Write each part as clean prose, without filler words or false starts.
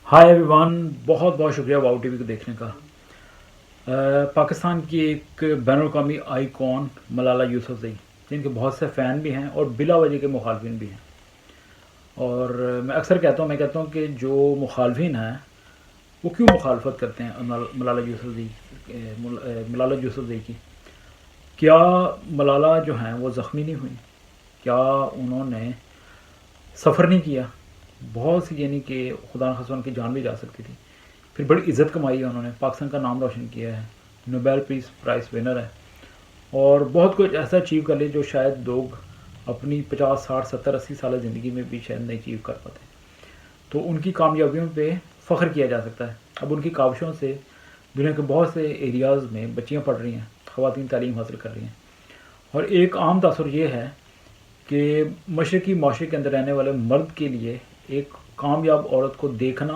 ہائے everyone, بہت بہت شکریہ واؤ ٹی وی کو دیکھنے کا۔ پاکستان کی ایک بین الاقوامی آئی کون ملالہ یوسفزئی، جن کے بہت سے فین بھی ہیں اور بلا وجہ کے مخالفین بھی ہیں۔ اور میں اکثر کہتا ہوں کہ جو مخالفین ہیں وہ کیوں مخالفت کرتے ہیں ملالہ یوسفزئی کی؟ کیا ملالہ جو ہیں وہ زخمی نہیں ہوئی؟ کیا انہوں نے سفر نہیں کیا؟ بہت سی، یعنی کہ خدا نخواستہ ان کی جان بھی جا سکتی تھی۔ پھر بڑی عزت کمائی ہے انہوں نے، پاکستان کا نام روشن کیا ہے، نوبیل پیس پرائز ونر ہے، اور بہت کچھ ایسا اچیو کر لیا جو شاید لوگ اپنی 50 60 70 80 سالہ زندگی میں بھی شاید نہیں اچیو کر پاتے۔ تو ان کی کامیابیوں پہ فخر کیا جا سکتا ہے۔ اب ان کی کاوشوں سے دنیا کے بہت سے ایریاز میں بچیاں پڑھ رہی ہیں، خواتین تعلیم حاصل کر رہی ہیں، اور ایک عام تاثر یہ ہے کہ مشرقی معاشرے کے اندر رہنے والے مرد کے لیے ایک کامیاب عورت کو دیکھنا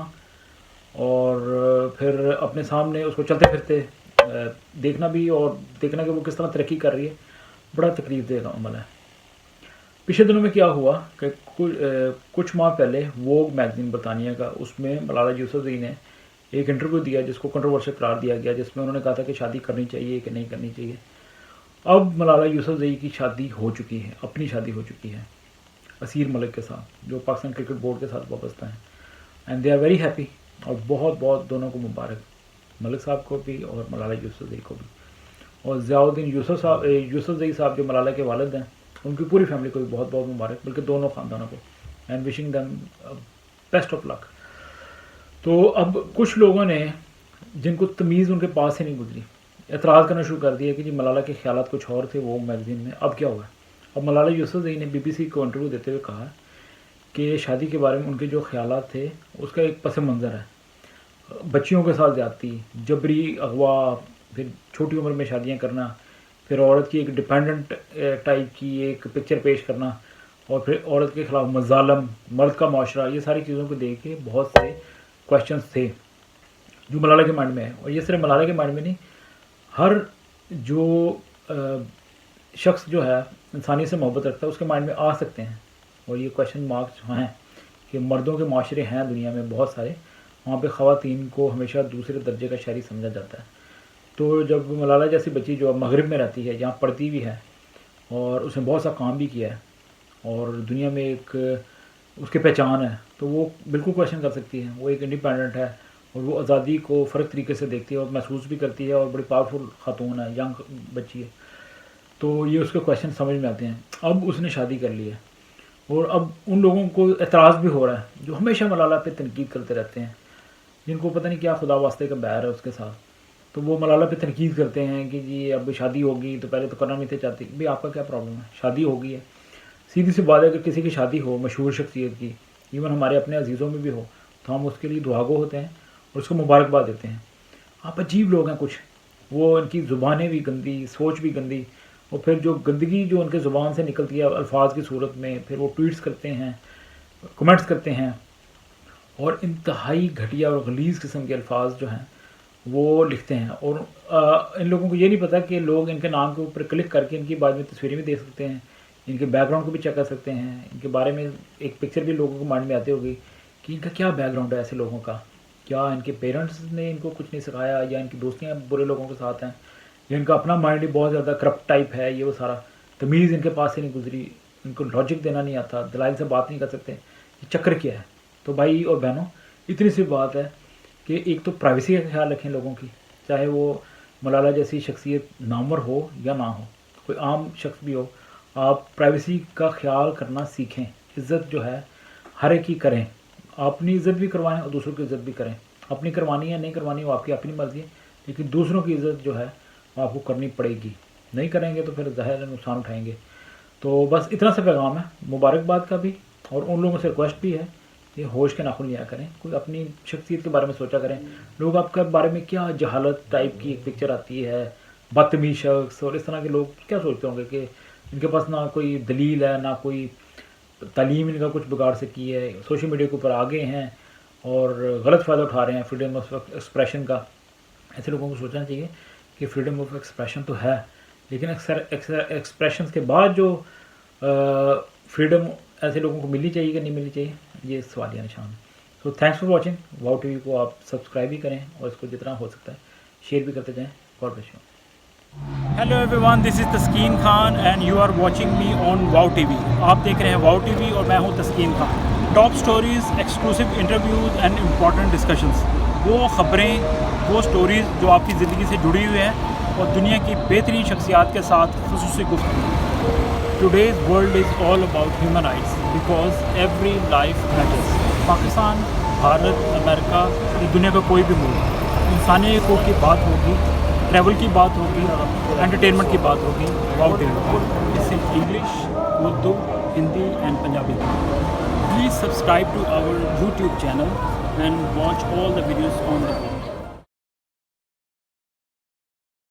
اور پھر اپنے سامنے اس کو چلتے پھرتے دیکھنا بھی، اور دیکھنا کہ وہ کس طرح ترقی کر رہی ہے، بڑا تکلیف دہ عمل ہے۔ پچھلے دنوں میں کیا ہوا کہ کچھ ماہ پہلے ووگ میگزین برطانیہ کا، اس میں ملالہ یوسفزئی نے ایک انٹرویو دیا جس کو کنٹروورشل قرار دیا گیا، جس میں انہوں نے کہا تھا کہ شادی کرنی چاہیے کہ نہیں کرنی چاہیے۔ اب ملالہ یوسفزئی کی شادی ہو چکی ہے، اپنی شادی ہو چکی ہے اسیر ملک کے ساتھ، جو پاکستان کرکٹ بورڈ کے ساتھ وابستہ ہیں، and they are very happy, اور بہت بہت دونوں کو مبارک، ملک صاحب کو بھی اور ملالہ یوسفزئی کو بھی۔ اور ضیاء الدین یوسفزئی صاحب جو ملالہ کے والد ہیں، ان کی پوری فیملی کو بھی بہت بہت مبارک، بلکہ دونوں خاندانوں کو، and wishing them best of luck. تو اب کچھ لوگوں نے، جن کو تمیز ان کے پاس سے نہیں گزری، اعتراض کرنا شروع کر دیا کہ جی ملالہ کے خیالات کچھ اور تھے وہ میگزین میں، اب کیا ہوا ہے؟ اب ملالہ یوسفزئی نے بی بی سی کو انٹرویو دیتے ہوئے کہا کہ شادی کے بارے میں ان کے جو خیالات تھے اس کا ایک پس منظر ہے، بچیوں کے ساتھ زیادتی، جبری اغوا، پھر چھوٹی عمر میں شادیاں کرنا، پھر عورت کی ایک ڈپینڈنٹ ٹائپ کی ایک پکچر پیش کرنا، اور پھر عورت کے خلاف مظالم، مرد کا معاشرہ، یہ ساری چیزوں کو دیکھ کے بہت سے کوشچنس تھے جو ملالہ کے مائنڈ میں ہے۔ اور یہ صرف ملالہ کے مائنڈ میں نہیں، ہر جو شخص جو ہے انسانیت سے محبت رکھتا ہے اس کے مائنڈ میں آ سکتے ہیں، اور یہ کوشچن مارکس ہیں کہ مردوں کے معاشرے ہیں دنیا میں بہت سارے، وہاں پہ خواتین کو ہمیشہ دوسرے درجے کا شہری سمجھا جاتا ہے۔ تو جب ملالہ جیسی بچی جو اب مغرب میں رہتی ہے، جہاں پڑھتی بھی ہے، اور اس نے بہت سا کام بھی کیا ہے، اور دنیا میں ایک اس کی پہچان ہے، تو وہ بالکل کوشچن کر سکتی ہے، وہ ایک انڈیپینڈنٹ ہے، اور وہ آزادی کو فرق طریقے سے دیکھتی ہے اور محسوس بھی کرتی ہے، اور بڑی پاورفل خاتون ہے، ینگ بچی ہے۔ تو یہ اس کے کوشچن سمجھ میں آتے ہیں۔ اب اس نے شادی کر لی ہے، اور اب ان لوگوں کو اعتراض بھی ہو رہا ہے جو ہمیشہ ملالہ پہ تنقید کرتے رہتے ہیں، جن کو پتہ نہیں کیا خدا واسطے کا بیر ہے اس کے ساتھ، تو وہ ملالہ پہ تنقید کرتے ہیں کہ جی اب شادی ہوگی تو پہلے تو کرنا نہیں تھے چاہتی۔ بھئی آپ کا کیا پرابلم ہے؟ شادی ہوگی ہے، سیدھی سی بات ہے، اگر کسی کی شادی ہو مشہور شخصیت کی، ایون ہمارے اپنے عزیزوں میں بھی ہو، تو ہم اس کے لیے دعاگو ہوتے ہیں اور اس کو مبارکباد دیتے ہیں۔ آپ عجیب لوگ ہیں کچھ، وہ ان کی زبانیں بھی گندی، سوچ بھی گندی، اور پھر جو گندگی جو ان کے زبان سے نکلتی ہے الفاظ کی صورت میں، پھر وہ ٹویٹس کرتے ہیں، کمنٹس کرتے ہیں، اور انتہائی گھٹیا اور غلیظ قسم کے الفاظ جو ہیں وہ لکھتے ہیں۔ اور ان لوگوں کو یہ نہیں پتہ کہ لوگ ان کے نام کے اوپر کلک کر کے ان کی بعد میں تصویریں بھی دیکھ سکتے ہیں، ان کے بیک گراؤنڈ کو بھی چیک کر سکتے ہیں، ان کے بارے میں ایک پکچر بھی لوگوں کو مائنڈ میں آتی ہوگی کہ ان کا کیا بیک گراؤنڈ ہے ایسے لوگوں کا، کیا ان کے پیرنٹس نے ان کو کچھ نہیں سکھایا، یا ان کی دوستیاں برے لوگوں کے ساتھ ہیں، یا ان کا اپنا مائنڈ ہی بہت زیادہ کرپٹ ٹائپ ہے، یہ وہ سارا تمیز ان کے پاس سے نہیں گزری، ان کو لاجک دینا نہیں آتا، دلائل سے بات نہیں کر سکتے، یہ چکر کیا ہے؟ تو بھائی اور بہنوں، اتنی سی بات ہے کہ ایک تو پرائیویسی کا خیال رکھیں لوگوں کی، چاہے وہ ملالہ جیسی شخصیت نامور ہو یا نہ ہو، کوئی عام شخص بھی ہو، آپ پرائیویسی کا خیال کرنا سیکھیں، عزت جو ہے ہر ایک کی کریں، اپنی عزت بھی کروائیں اور دوسروں کی عزت بھی کریں، اپنی کروانی ہے نہیں کروانی وہ آپ کی اپنی مرضی ہے، لیکن دوسروں کی عزت جو ہے وہ آپ کو کرنی پڑے گی، نہیں کریں گے تو پھر ظاہر نقصان اٹھائیں گے۔ تو بس اتنا سا پیغام ہے، مبارکباد کا بھی، اور ان لوگوں سے ریکویسٹ بھی ہے کہ ہوش کے ناخن لیا کریں، کوئی اپنی شخصیت کے بارے میں سوچا کریں۔ لوگ آپ کے بارے میں کیا جہالت ٹائپ کی ایک پکچر آتی ہے، بدتمیز شخص اور اس طرح کے لوگ کیا سوچتے ہوں گے کہ ان کے پاس نہ کوئی دلیل ہے، نہ کوئی تعلیم ان کا کچھ بگاڑ سکی ہے، سوشل میڈیا کے اوپر آگے ہیں اور غلط فائدہ اٹھا رہے ہیں فریڈم آف ایکسپریشن کا۔ ایسے لوگوں کو سوچنا چاہیے کہ فریڈم آف ایکسپریشن تو ہے، لیکن ایکسپریشنس کے بعد جو فریڈم ایسے لوگوں کو ملنی چاہیے کہ نہیں ملنی چاہیے، یہ سوالیہ نشان ہے۔ تو thanks for watching. Wow T V کو آپ سبسکرائب بھی کریں اور اس کو جتنا ہو سکتا ہے شیئر بھی کرتے جائیں. God bless you. Hello everyone, this is Taskeen Khan and you are watching me on wow TV. آپ دیکھ رہے ہیں واؤ ٹی وی اور میں ہوں تسکین Khan. Top stories, exclusive interviews and important discussions. وہ خبریں, وہ سٹوریز جو آپ کی زندگی سے جڑی ہوئی ہیں اور دنیا کی بہترین شخصیات کے ساتھ خصوصی گفتگو. Today's world is all about human rights because every life matters. Pakistan, Bharat, امریکہ, دنیا کا کوئی بھی ملک, انسانی حقوق کی بات ہوگی, ٹریول کی بات ہوگی, انٹرٹینمنٹ کی بات ہوگی, wow TV. Is in English, Urdu, Hindi and Punjabi. Please subscribe to our YouTube channel and watch all the videos on the